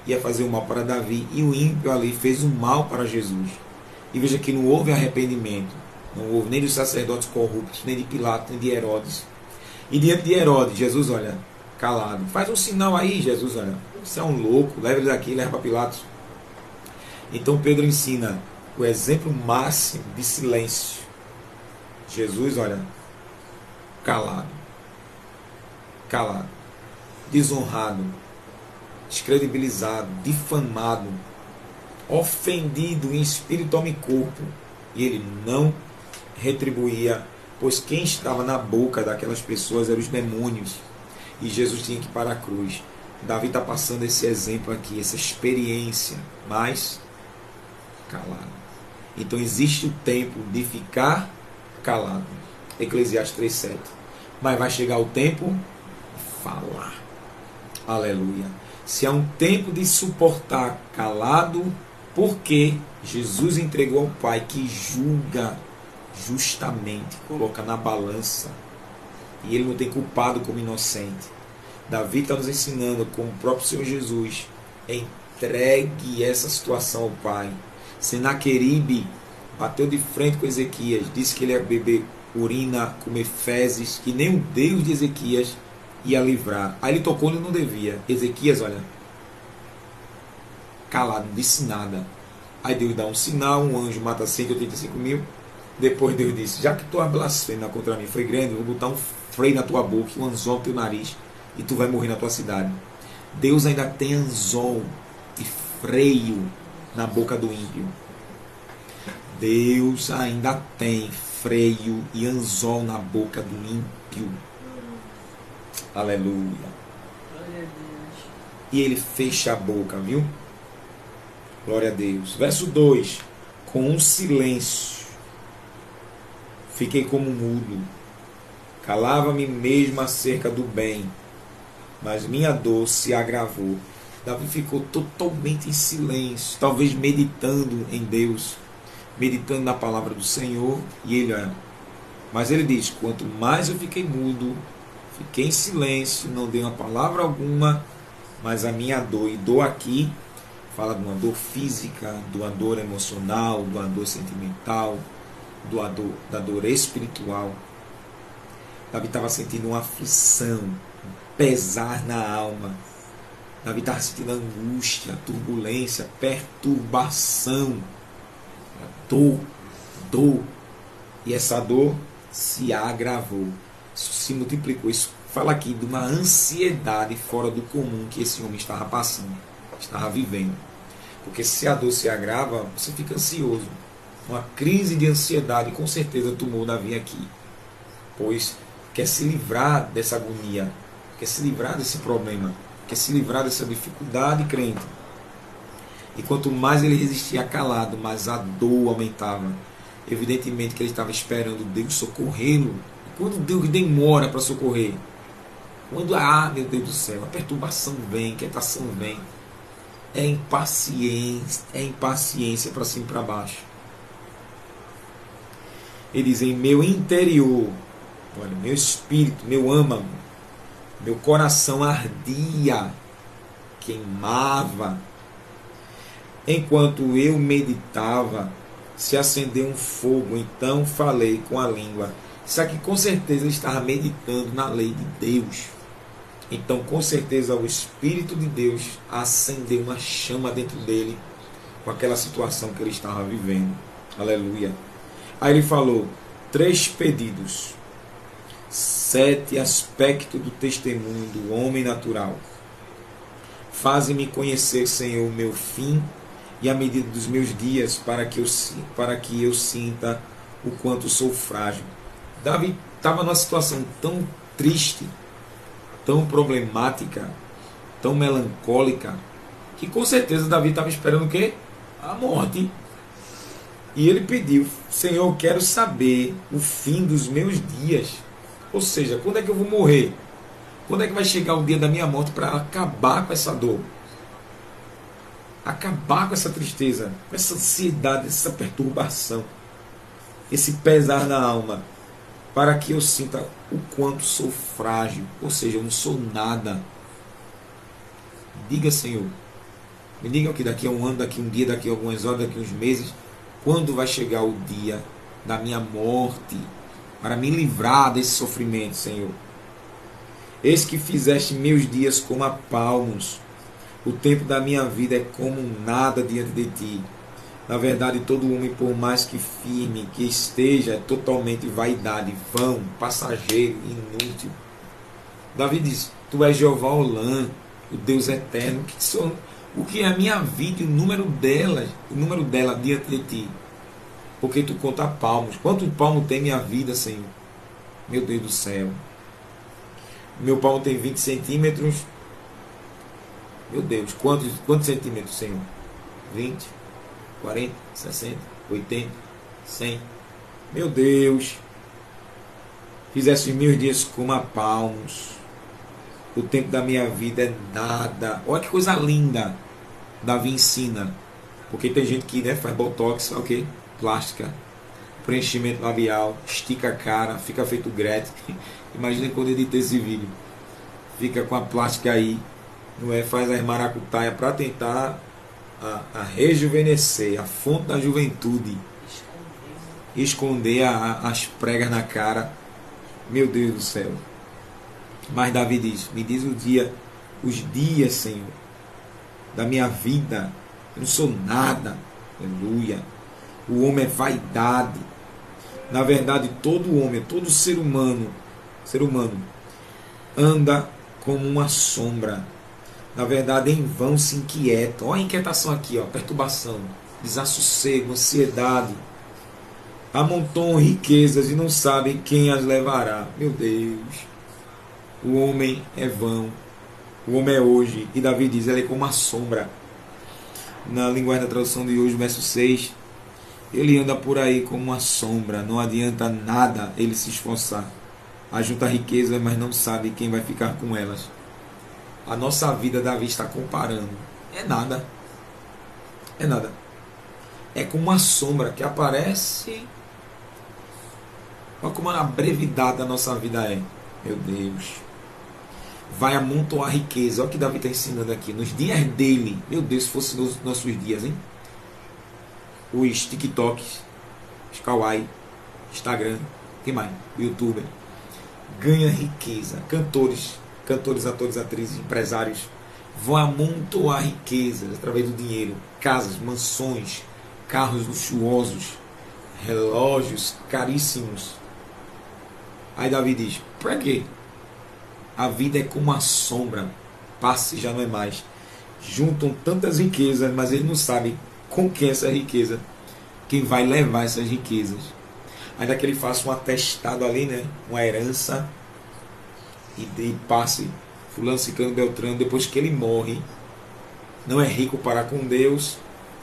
ia fazer o mal para Davi e o ímpio ali fez o mal para Jesus. E veja que não houve arrependimento, não houve nem dos sacerdotes corruptos, nem de Pilatos, nem de Herodes. E diante de Herodes, Jesus, olha, calado. Faz um sinal aí, Jesus, olha, você é um louco, leva ele daqui, leva para Pilatos. Então Pedro ensina o exemplo máximo de silêncio. Jesus, olha, calado, desonrado, descredibilizado, difamado, ofendido em espírito, alma e corpo. E ele não retribuía, pois quem estava na boca daquelas pessoas eram os demônios. E Jesus tinha que ir para a cruz. Davi está passando esse exemplo aqui, essa experiência, mas calado. Então existe o tempo de ficar calado. Eclesiastes 3:7. Mas vai chegar o tempo de falar. Aleluia. Se há um tempo de suportar calado, porque Jesus entregou ao Pai que julga justamente, coloca na balança, e ele não tem culpado como inocente. Davi está nos ensinando, como o próprio Senhor Jesus, entregue essa situação ao Pai. Senaqueribe bateu de frente com Ezequias, disse que ele ia beber urina, comer fezes, que nem o Deus de Ezequias ia livrar. Aí ele tocou onde não devia. Ezequias, olha, calado, não disse nada. Aí Deus dá um sinal, um anjo mata 185 mil. Depois Deus disse, já que tua blasfêmia contra mim foi grande, eu vou botar um freio na tua boca, um anzol no teu nariz, e tu vai morrer na tua cidade. Deus ainda tem anzol e freio na boca do ímpio. Deus ainda tem freio e anzol na boca do ímpio. Aleluia. E ele fecha a boca, viu? Glória a Deus. Verso 2. Com um silêncio fiquei como mudo. Calava-me mesmo acerca do bem, mas minha dor se agravou. Davi ficou totalmente em silêncio, talvez meditando em Deus, meditando na palavra do Senhor, e ele, mas ele diz, quanto mais eu fiquei mudo, fiquei em silêncio, não dei uma palavra alguma, mas a minha dor, e dor aqui, fala de uma dor física, de uma dor emocional, de uma dor sentimental, da dor espiritual. Davi estava sentindo uma aflição, um pesar na alma. Davi estava sentindo angústia, turbulência, perturbação, dor. E essa dor se agravou, isso se multiplicou. Isso fala aqui de uma ansiedade fora do comum que esse homem estava passando, estava vivendo. Porque se a dor se agrava, você fica ansioso. Uma crise de ansiedade com certeza tomou Davi aqui, pois quer se livrar dessa agonia, quer se livrar desse problema, quer se livrar dessa dificuldade, crente. E quanto mais ele resistia calado, mais a dor aumentava. Evidentemente que ele estava esperando Deus socorrê-lo. E quando Deus demora para socorrer, quando, meu Deus do céu, a perturbação vem, a inquietação vem, é impaciência para cima e para baixo. Ele diz, em meu interior, olha, meu espírito, meu âmago, meu coração ardia, queimava. Enquanto eu meditava, se acendeu um fogo, então falei com a língua. Isso aqui com certeza ele estava meditando na lei de Deus. Então com certeza o Espírito de Deus acendeu uma chama dentro dele com aquela situação que ele estava vivendo. Aleluia. Aí ele falou, 3 pedidos. 7 aspectos do testemunho do homem natural. Faze-me conhecer, Senhor, o meu fim e a medida dos meus dias, para que eu sinta o quanto sou frágil. Davi estava numa situação tão triste, tão problemática, tão melancólica, que com certeza Davi estava esperando o quê? A morte. E ele pediu: Senhor, eu quero saber o fim dos meus dias. Ou seja, quando é que eu vou morrer? Quando é que vai chegar o dia da minha morte para acabar com essa dor? Acabar com essa tristeza, com essa ansiedade, essa perturbação, esse pesar na alma, para que eu sinta o quanto sou frágil, ou seja, eu não sou nada. Diga, Senhor, me diga que daqui a um ano, daqui a um dia, daqui a algumas horas, daqui a uns meses, quando vai chegar o dia da minha morte, para me livrar desse sofrimento, Senhor. Eis que fizeste meus dias como a palmos, o tempo da minha vida é como nada diante de ti. Na verdade, todo homem, por mais que firme que esteja, é totalmente vaidade, vão, passageiro, inútil. Davi diz: Tu és Jeová Olã, o Deus eterno, o que é a minha vida e o número dela diante de ti. Porque tu conta palmos. Quanto palmo tem minha vida, Senhor? Meu Deus do céu. Meu palmo tem 20 centímetros. Meu Deus, quantos centímetros, Senhor? 20, 40, 60, 80, 100. Meu Deus. Fizesse meus dias como a palmos. O tempo da minha vida é nada. Olha que coisa linda. Davi ensina. Porque tem gente que, né, faz botox, ok? Plástica, preenchimento labial, estica a cara, fica feito Gretchen. Imagina quando edita esse vídeo. Fica com a plástica aí, não é? Faz as maracutaia para tentar a rejuvenescer, a fonte da juventude. Esconder as pregas na cara. Meu Deus do céu. Mas Davi diz: me diz os dias, Senhor, da minha vida. Eu não sou nada. Aleluia. O homem é vaidade. Na verdade, todo homem, todo ser humano anda como uma sombra. Na verdade, em vão se inquieta. Olha a inquietação aqui, ó, perturbação, desassossego, ansiedade. Amontoam riquezas e não sabem quem as levará. Meu Deus. O homem é vão. O homem é hoje. E Davi diz: ele é como uma sombra. Na linguagem da tradução de hoje, verso 6, ele anda por aí como uma sombra. Não adianta nada ele se esforçar. Ajunta riqueza, mas não sabe quem vai ficar com elas. A nossa vida, Davi está comparando. É nada. É nada. É como uma sombra que aparece. Olha como a brevidade da nossa vida é. Meu Deus. Vai amontoar riqueza. Olha o que Davi está ensinando aqui. Nos dias dele. Meu Deus, se fosse nos nossos dias, hein? Os TikToks, os Kawaii, Instagram, quem mais? YouTube. Ganha riqueza. Cantores, atores, atrizes, empresários vão amontoar riquezas através do dinheiro. Casas, mansões, carros luxuosos, relógios caríssimos. Aí Davi diz: para quê? A vida é como uma sombra, passa e já não é mais. Juntam tantas riquezas, mas ele não sabe com quem essa riqueza, quem vai levar essas riquezas. Ainda que ele faça um atestado ali, né, uma herança, e passe fulano, ciclano, beltrano, depois que ele morre, não é rico para com Deus.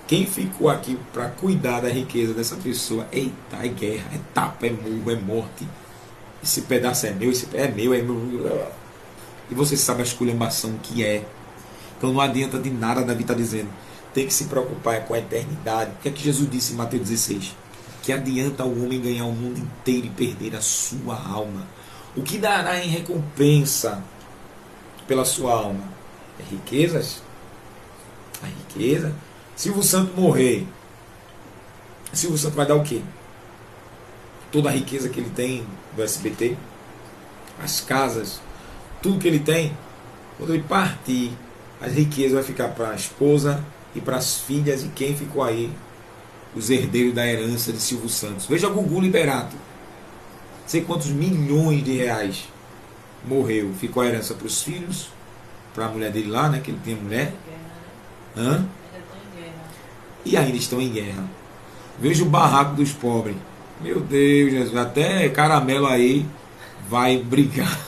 Quem ficou aqui para cuidar da riqueza dessa pessoa? Eita, é guerra, é tapa, é murro, é morte. Esse pedaço é meu, esse é meu, é meu. E você sabe a esculhambação que é. Então não adianta de nada, Davi está dizendo. Tem que se preocupar com a eternidade. O que é que Jesus disse em Mateus 16? Que adianta o homem ganhar o mundo inteiro e perder a sua alma? O que dará em recompensa pela sua alma? É riquezas? A riqueza? Silvio Santos morrer, Silvio Santos vai dar o quê? Toda a riqueza que ele tem do SBT, as casas, tudo que ele tem. Quando ele partir, as riquezas vai ficar para a esposa e para as filhas. E quem ficou aí? Os herdeiros da herança de Silvio Santos. Veja Gugu Liberato. sei quantos milhões de reais. Morreu, ficou a herança para os filhos, para a mulher dele lá, né, que ele tinha mulher. Hã? E ainda estão em guerra. Veja o barraco dos pobres. Meu Deus, Jesus, até caramelo aí vai brigar.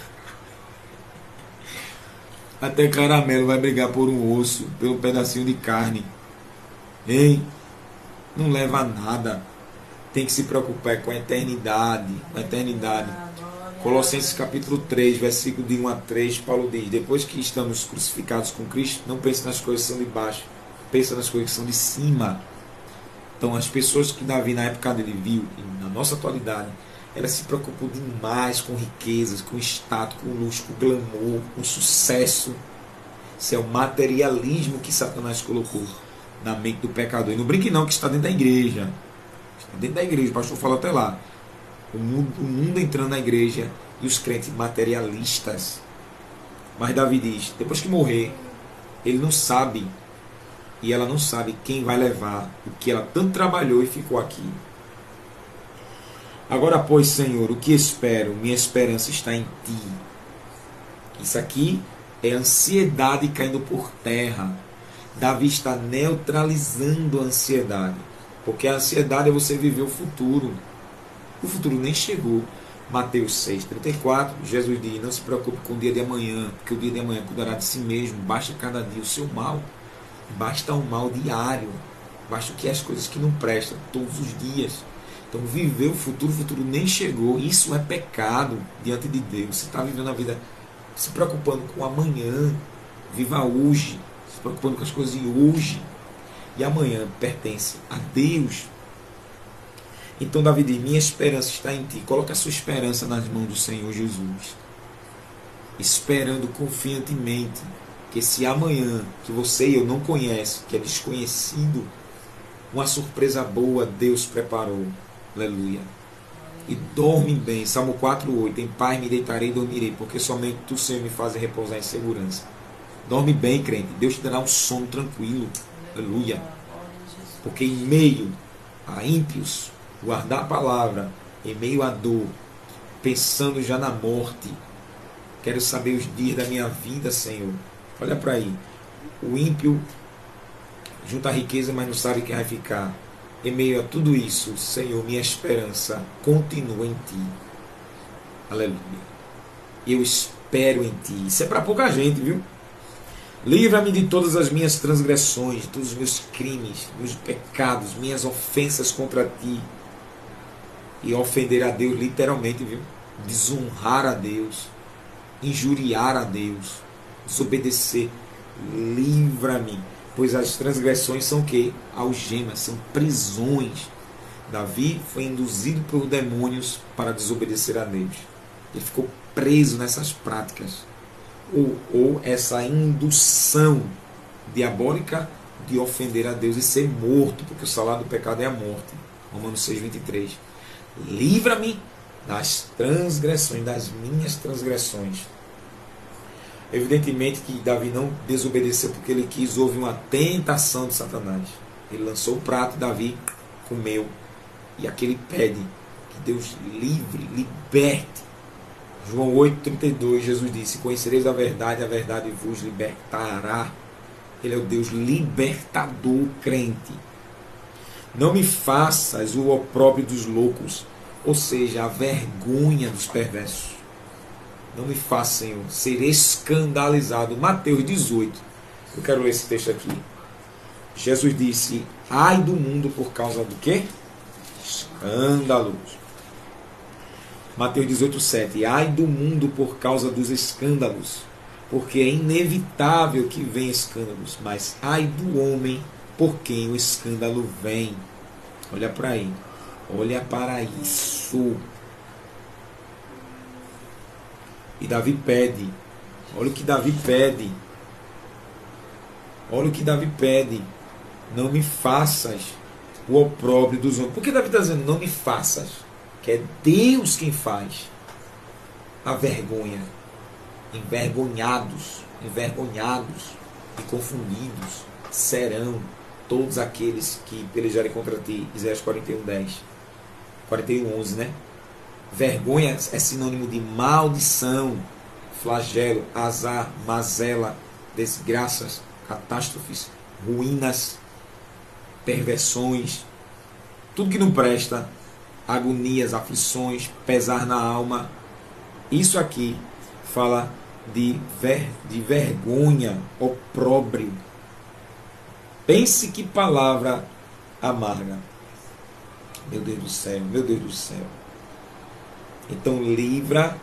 Até caramelo vai brigar por um osso, pelo pedacinho de carne. Hein? Não leva a nada. Tem que se preocupar com a eternidade. Com a eternidade. Colossenses capítulo 3, versículo de 1 a 3, Paulo diz: depois que estamos crucificados com Cristo, não pense nas coisas que são de baixo, pensa nas coisas que são de cima. Então, as pessoas que Davi na época dele viu, e na nossa atualidade, elas se preocupam demais com riquezas, com status, com luxo, com glamour, com sucesso. Isso é o materialismo que Satanás colocou na mente do pecador. E não brinque não, que está dentro da igreja. Está dentro da igreja, o pastor falou até lá. O mundo entrando na igreja e os crentes materialistas. Mas Davi diz, depois que morrer, ele não sabe, e ela não sabe quem vai levar o que ela tanto trabalhou e ficou aqui. Agora, pois, Senhor, o que espero? Minha esperança está em Ti. Isso aqui é ansiedade caindo por terra. Davi está neutralizando a ansiedade. Porque a ansiedade é você viver o futuro. O futuro nem chegou. Mateus 6,34, Jesus diz, não se preocupe com o dia de amanhã, porque o dia de amanhã cuidará de si mesmo. Basta cada dia o seu mal. Basta o mal diário. Basta o que é as coisas que não prestam todos os dias. Então viver o futuro nem chegou. Isso é pecado diante de Deus. Você está vivendo a vida se preocupando com amanhã. Viva hoje. Se preocupando com as coisas de hoje. E amanhã pertence a Deus. Então Davi diz, minha esperança está em Ti. Coloca a sua esperança nas mãos do Senhor Jesus. Esperando confiantemente que esse amanhã que você e eu não conhecem, que é desconhecido, uma surpresa boa Deus preparou. Aleluia. E dorme bem. Salmo 4,8. Em paz me deitarei e dormirei, porque somente Tu, Senhor, me fazes repousar em segurança. Dorme bem, crente. Deus te dará um sono tranquilo. Aleluia. Porque em meio a ímpios, guardar a palavra, em meio à dor, pensando já na morte, quero saber os dias da minha vida, Senhor. Olha para aí. O ímpio junta a riqueza, mas não sabe quem vai ficar. Em meio a tudo isso, Senhor, minha esperança continua em Ti. Aleluia. Eu espero em Ti. Isso é para pouca gente, viu? Livra-me de todas as minhas transgressões, de todos os meus crimes, meus pecados, minhas ofensas contra Ti. E ofender a Deus literalmente, viu? Desonrar a Deus, injuriar a Deus, desobedecer. Livra-me. Pois as transgressões são o quê? Algemas, são prisões. Davi foi induzido por demônios para desobedecer a Deus. Ele ficou preso nessas práticas. Ou essa indução diabólica de ofender a Deus e ser morto, porque o salário do pecado é a morte. Romanos 6,23. Livra-me das transgressões, das minhas transgressões. Evidentemente que Davi não desobedeceu porque ele quis, houve uma tentação de Satanás. Ele lançou o prato, Davi comeu. E aqui ele pede que Deus livre, liberte. João 8,32, Jesus disse, conhecereis a verdade vos libertará. Ele é o Deus libertador, crente. Não me faças o opróbrio dos loucos, ou seja, a vergonha dos perversos. Não me faça, Senhor, ser escandalizado. Mateus 18. Eu quero ler esse texto aqui. Jesus disse, ai do mundo por causa do quê? Escândalos. Mateus 18,7. Ai do mundo por causa dos escândalos, porque é inevitável que venham escândalos, mas ai do homem por quem o escândalo vem. Olha para aí. Olha para isso. E Davi pede. Olha o que Davi pede. Olha o que Davi pede. Não me faças o opróbrio dos homens. Por que Davi está dizendo não me faças? Que é Deus quem faz a vergonha. Envergonhados e confundidos serão todos aqueles que pelejarem contra ti. Isaías 41:10. 41:11, né? Vergonha é sinônimo de maldição, flagelo, azar, mazela, desgraças, catástrofes, ruínas, perversões, tudo que não presta, agonias, aflições, pesar na alma. Isso aqui fala de vergonha, opróbrio. Pense que palavra amarga. Meu Deus do céu, meu Deus do céu. Então livra,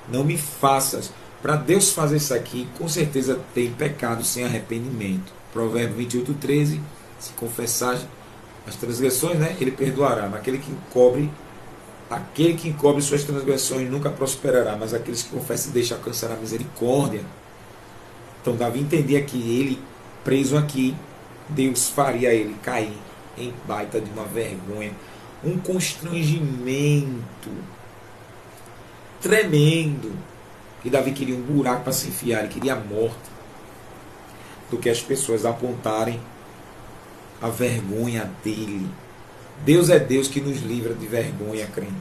não me faças. Para Deus fazer isso aqui, com certeza tem pecado sem arrependimento. Provérbio 28:13, se confessar as transgressões, né, ele perdoará. Mas aquele que encobre suas transgressões nunca prosperará, mas aqueles que confessam e deixam alcançar a misericórdia. Então Davi entendia que ele, preso aqui, Deus faria ele cair em baita de uma vergonha, um constrangimento tremendo, que Davi queria um buraco para se enfiar, ele queria a morte, do que as pessoas apontarem a vergonha dele. Deus é Deus que nos livra de vergonha, crente.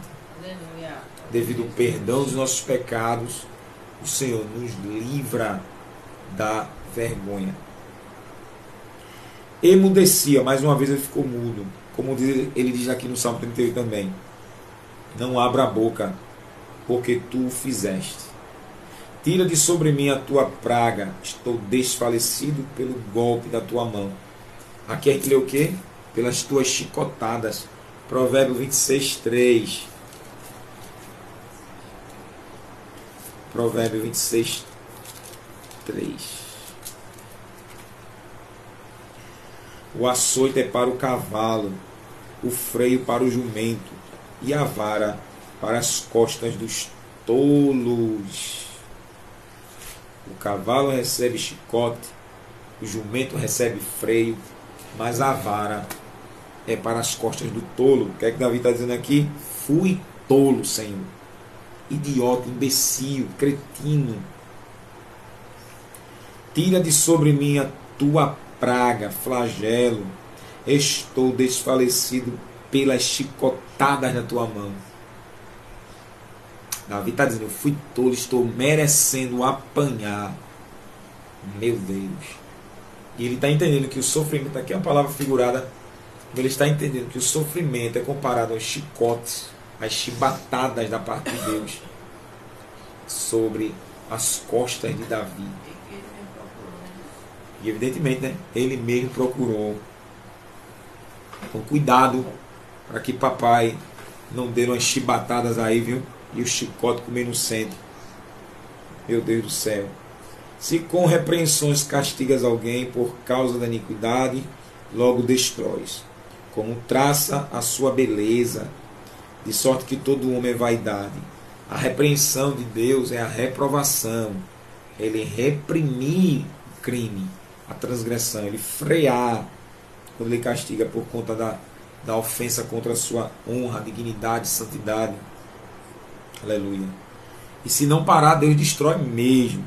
Aleluia. Devido ao perdão dos nossos pecados, o Senhor nos livra da vergonha. Emudecia, mais uma vez ele ficou mudo. Como ele diz aqui no Salmo 38 também. Não abra a boca, porque tu o fizeste. Tira de sobre mim a tua praga, estou desfalecido pelo golpe da tua mão. Aqui a gente lê o quê? Pelas tuas chicotadas. Provérbio 26:3. Provérbio 26:3. O açoite é para o cavalo, o freio para o jumento, e a vara para as costas dos tolos. O cavalo recebe chicote, o jumento recebe freio, mas a vara é para as costas do tolo. O que é que Davi está dizendo aqui? Fui tolo, Senhor. Idiota, imbecil, cretino. Tira de sobre mim a tua praga, flagelo. Estou desfalecido pelas chicotadas da tua mão. Davi está dizendo, eu fui tolo, estou merecendo apanhar. Meu Deus. E ele está entendendo que o sofrimento, aqui é uma palavra figurada, ele está entendendo que o sofrimento é comparado aos chicotes, às chibatadas da parte de Deus sobre as costas de Davi. E evidentemente, né, ele mesmo procurou. Então cuidado para que papai não dê umas chibatadas aí, viu? E o chicote comer no centro. Meu Deus do céu. Se com repreensões castigas alguém por causa da iniquidade, logo destróis. Como traça a sua beleza, de sorte que todo homem é vaidade. A repreensão de Deus é a reprovação. Ele reprimir o crime, a transgressão, ele frear quando ele castiga por conta da ofensa contra a sua honra, dignidade, santidade. Aleluia. E se não parar, Deus destrói mesmo.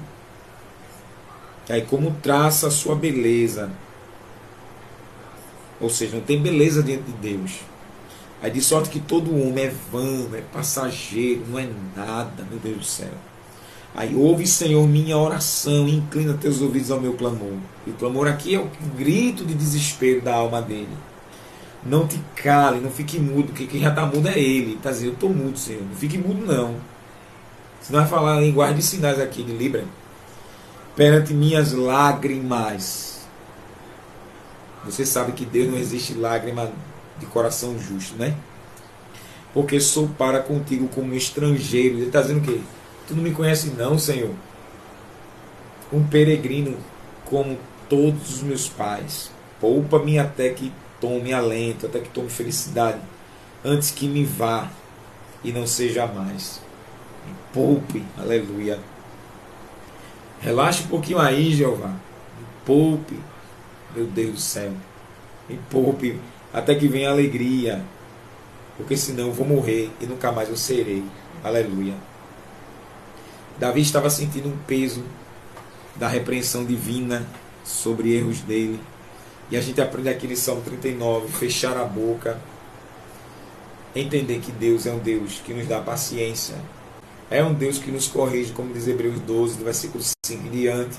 E aí, como traça a sua beleza, ou seja, não tem beleza diante de Deus. Aí de sorte que todo homem é vão, é passageiro, não é nada, meu Deus do céu. Aí ouve, Senhor, minha oração, e inclina teus ouvidos ao meu clamor. E o clamor aqui é o grito de desespero da alma dele. Não te cale, não fique mudo, porque quem já está mudo é ele. Está dizendo, eu estou mudo, Senhor, não fique mudo não. Se nós falar em linguagem de sinais aqui, de Libra, perante minhas lágrimas. Você sabe que Deus não existe lágrima de coração justo, né? Porque sou para contigo como um estrangeiro. Ele está dizendo o quê? Tu não me conhece não, Senhor. Um peregrino como todos os meus pais. Poupa-me até que tome alento, até que tome felicidade, antes que me vá e não seja mais. Me poupe, aleluia. Relaxa um pouquinho aí, Jeová. Me poupe, meu Deus do céu. Me poupe até que venha a alegria, porque senão eu vou morrer e nunca mais eu serei. Aleluia. Davi estava sentindo um peso da repreensão divina sobre erros dele. E a gente aprende aqui em Salmo 39, fechar a boca. Entender que Deus é um Deus que nos dá paciência. É um Deus que nos corrige, como diz Hebreus 12, do versículo 5 em diante.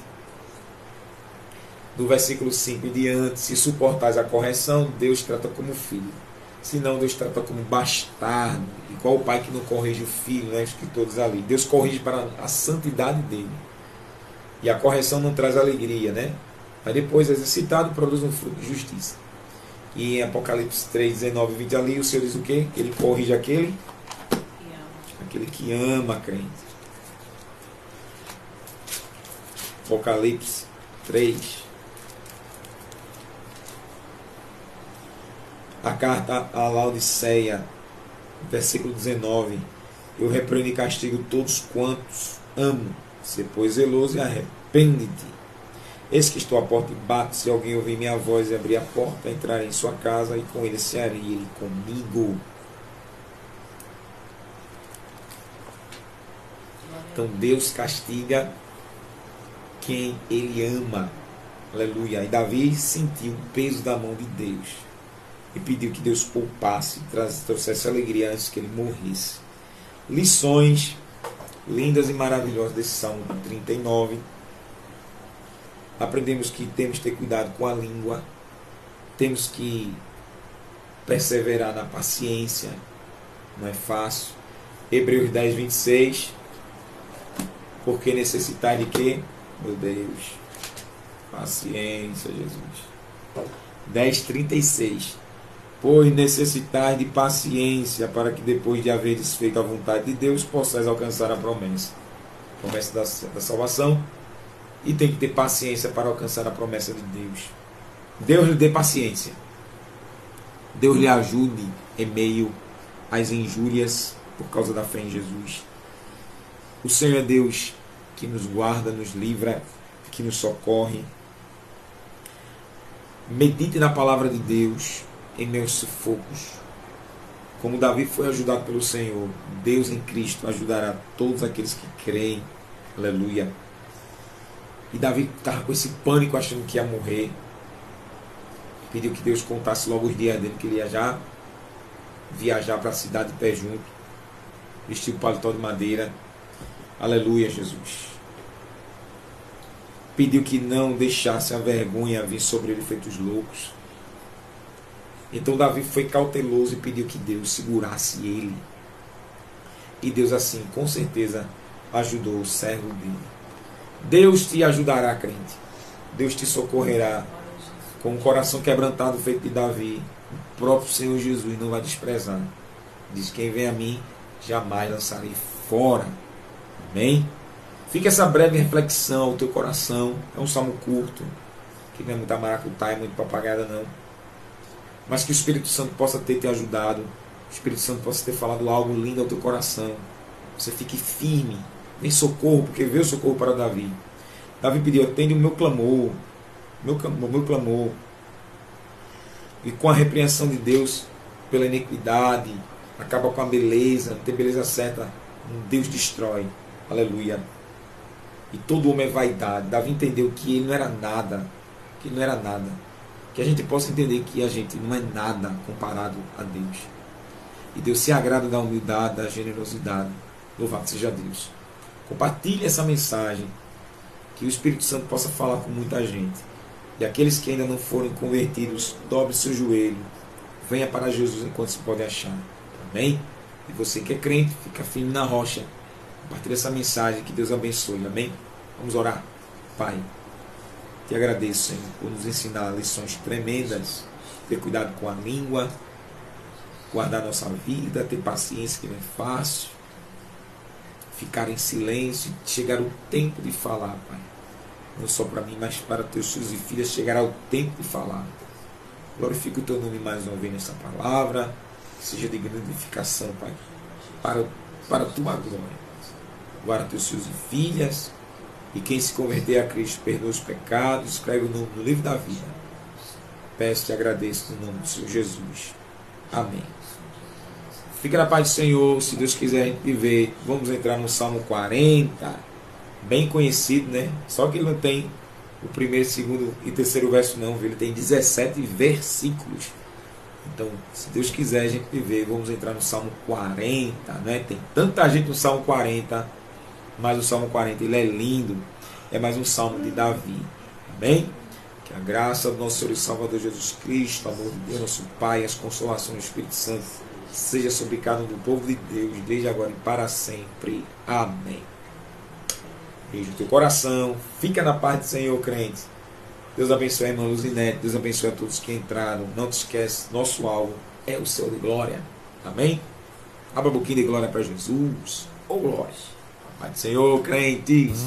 Do versículo 5 em diante, se suportais a correção, Deus trata como filho. Se não, Deus trata como bastardo. Igual o pai que não corrige o filho, né? Acho que todos ali. Deus corrige para a santidade dele. E a correção não traz alegria, né? Mas depois, exercitado, produz um fruto de justiça. E em Apocalipse 3, 19 e 20 ali, o Senhor diz o quê? Que ele corrige aquele que ama, crente. Apocalipse 3. A carta a Laodiceia, versículo 19. Eu repreendo e castigo todos quantos amo. Se pois zeloso e arrepende-te. Eis que estou à porta e bato. Se alguém ouvir minha voz e abrir a porta, entrarei em sua casa e com ele cearei, ele comigo. Então Deus castiga quem ele ama. Aleluia. E Davi sentiu o peso da mão de Deus e pediu que Deus poupasse, trouxesse alegria antes que ele morresse. Lições lindas e maravilhosas desse Salmo 39. Aprendemos que temos que ter cuidado com a língua, temos que perseverar na paciência, não é fácil. Hebreus 10, 26. Porque necessitar de quê? Meu Deus, paciência, Jesus. 10, 36. Pois necessitar de paciência, para que depois de haver desfeito a vontade de Deus, possais alcançar a promessa. Promessa da salvação. E tem que ter paciência para alcançar a promessa de Deus. Deus lhe dê paciência. Deus lhe ajude em meio às injúrias por causa da fé em Jesus. O Senhor é Deus que nos guarda, nos livra, que nos socorre. Medite na palavra de Deus em meus sufocos. Como Davi foi ajudado pelo Senhor, Deus em Cristo ajudará todos aqueles que creem. Aleluia. E Davi estava com esse pânico, achando que ia morrer. Pediu que Deus contasse logo os dias dele, que ele ia já viajar para a cidade de pé junto. Vestiu o paletó de madeira. Aleluia, Jesus. Pediu que não deixasse a vergonha vir sobre ele feitos loucos. Então Davi foi cauteloso e pediu que Deus segurasse ele. E Deus assim, com certeza, ajudou o servo dele. Deus te ajudará, crente. Deus te socorrerá. Com o coração quebrantado feito de Davi, o próprio Senhor Jesus não vai desprezar. Diz: quem vem a mim, jamais lançarei fora. Amém? Fica essa breve reflexão ao teu coração. É um salmo curto, que não é muita maracutaia, é muito papagada não. Mas que o Espírito Santo possa ter te ajudado. O Espírito Santo possa ter falado algo lindo ao teu coração. Você fique firme. Vem socorro, porque veio socorro para Davi. Davi pediu: atende o meu clamor. Meu clamor. E com a repreensão de Deus pela iniquidade, acaba com a beleza, não tem beleza certa, Deus destrói. Aleluia. E todo homem é vaidade. Davi entendeu que ele não era nada. Que ele não era nada. Que a gente possa entender que a gente não é nada comparado a Deus. E Deus se agrada da humildade, da generosidade. Louvado seja Deus. Compartilhe essa mensagem. Que o Espírito Santo possa falar com muita gente. E aqueles que ainda não foram convertidos, dobre seu joelho. Venha para Jesus enquanto se pode achar. Amém? E você que é crente, fica firme na rocha. Compartilhe essa mensagem. Que Deus abençoe. Amém? Vamos orar. Pai, te agradeço, Senhor, por nos ensinar lições tremendas. Ter cuidado com a língua. Guardar nossa vida. Ter paciência, que não é fácil. Ficar em silêncio. Chegar o tempo de falar, Pai. Não só para mim, mas para teus filhos e filhas. Chegará o tempo de falar. Glorifique o teu nome mais uma vez nessa palavra. Que seja de grande edificação, Pai. Para a tua glória. Guarda teus filhos e filhas. E quem se converter a Cristo, perdoa os pecados. Escreve o nome no livro da vida. Peço e agradeço no nome do Senhor Jesus. Amém. Fica na paz do Senhor. Se Deus quiser a gente viver, vamos entrar no Salmo 40. Bem conhecido, né? Só que ele não tem o primeiro, segundo e terceiro verso não. Ele tem 17 versículos. Então, se Deus quiser a gente viver, vamos entrar no Salmo 40, né? Tem tanta gente no Salmo 40, mas o Salmo 40 ele é lindo, é mais um Salmo de Davi. Amém? Que a graça do nosso Senhor e Salvador Jesus Cristo, o amor de Deus, nosso Pai, as consolações do Espírito Santo, seja sobre cada um do povo de Deus, desde agora e para sempre. Amém. Beijo no teu coração, fica na paz do Senhor, crente. Deus abençoe a irmã Luzinete, Deus abençoe a todos que entraram. Não te esquece, nosso alvo é o céu de glória. Amém? Abra um pouquinho de glória para Jesus. Ô glória. Pai do Senhor, crentes.